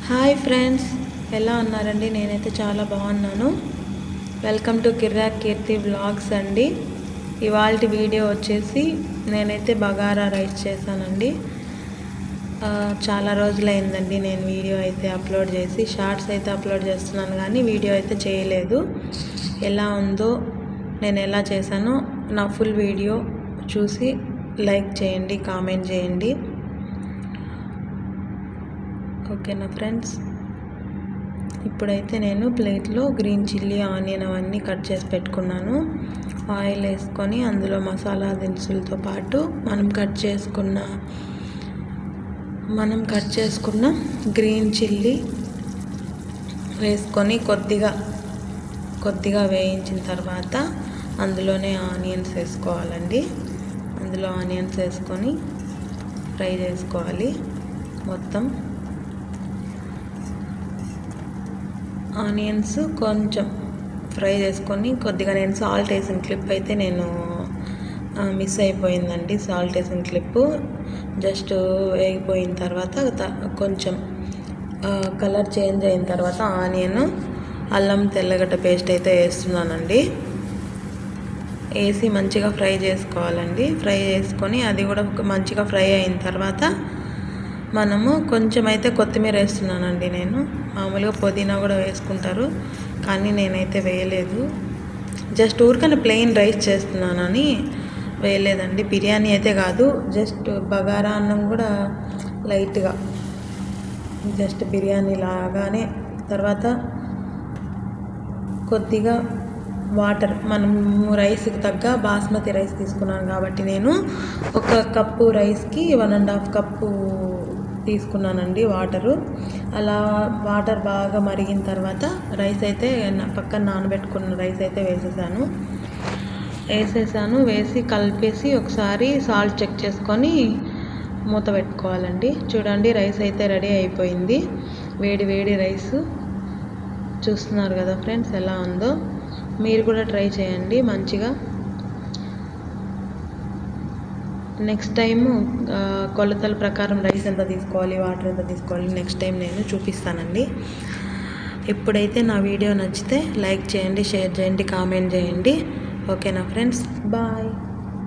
Hi friends, ఎలా ఉన్నారండి? నేనైతే చాలా బాగున్నాను. Welcome to Kirrak Keerthi vlogs అండి. ఇవాళ వీడియో వచ్చేసి నేనైతే బగారా రైస్ చేశానండి. చాలా రోజులైందండి నేను వీడియో అయితే అప్లోడ్ చేసి. షార్ట్స్ అయితే అప్లోడ్ చేస్తున్నాను కానీ వీడియో అయితే చేయలేదు. ఎలా ఉందో, నేను ఎలా చేశానో నా ఫుల్ వీడియో చూసి లైక్ చేయండి, కామెంట్ చేయండి. ఓకేనా ఫ్రెండ్స్? ఇప్పుడైతే నేను ప్లేట్లో గ్రీన్ చిల్లీ, ఆనియన్ అవన్నీ కట్ చేసి పెట్టుకున్నాను. ఆయిల్ వేసుకొని అందులో మసాలా దినుసులతో పాటు మనం కట్ చేసుకున్న గ్రీన్ చిల్లీ వేసుకొని కొద్దిగా వేయించిన తర్వాత అందులోనే ఆనియన్స్ వేసుకోవాలండి. అందులో ఆనియన్స్ వేసుకొని ఫ్రై చేసుకోవాలి. మొత్తం ఆనియన్స్ కొంచెం ఫ్రై చేసుకొని కొద్దిగా నేను సాల్ట్ వేసిన క్లిప్ అయితే నేను మిస్ అయిపోయిందండి. సాల్ట్ వేసిన క్లిప్ జస్ట్ వేగిపోయిన తర్వాత కొంచెం కలర్ చేంజ్ అయిన తర్వాత ఆనియన్, అల్లం తెల్లగడ్డ పేస్ట్ అయితే వేస్తున్నానండి. వేసి మంచిగా ఫ్రై చేసుకోవాలండి. ఫ్రై చేసుకొని అది కూడా మంచిగా ఫ్రై అయిన తర్వాత మనము కొంచెం అయితే కొత్తిమీర వేస్తున్నానండి. నేను మామూలుగా పుదీనా కూడా వేసుకుంటారు కానీ నేనైతే వేయలేదు. జస్ట్ ఊరికనే ప్లెయిన్ రైస్ చేస్తున్నానని వేయలేదండి. బిర్యానీ అయితే కాదు, జస్ట్ బగారా అన్నం కూడా లైట్గా జస్ట్ బిర్యానీ లాగానే. తర్వాత కొద్దిగా వాటర్, మనము రైస్కి తగ్గ బాస్మతి రైస్ తీసుకున్నాను కాబట్టి నేను 1 కప్పు రైస్కి 1.5 కప్పు తీసుకున్నానండి వాటరు. అలా వాటర్ బాగా మరిగిన తర్వాత రైస్ అయితే పక్కన నానబెట్టుకున్న రైస్ అయితే వేసేసాను. వేసి కలిపేసి ఒకసారి సాల్ట్ చెక్ చేసుకొని మూత పెట్టుకోవాలండి. చూడండి, రైస్ అయితే రెడీ అయిపోయింది. వేడి రైస్ చూస్తున్నారు కదా ఫ్రెండ్స్ ఎలా ఉందో. మీరు కూడా ట్రై చేయండి మంచిగా. నెక్స్ట్ టైము కొలతల ప్రకారం రైస్ ఎంత తీసుకోవాలి, వాటర్ ఎంత తీసుకోవాలి నెక్స్ట్ టైం నేను చూపిస్తానండి. ఇప్పుడైతే నా వీడియో నచ్చితే లైక్ చేయండి, షేర్ చేయండి, కామెంట్ చేయండి. ఓకేనా ఫ్రెండ్స్? బాయ్.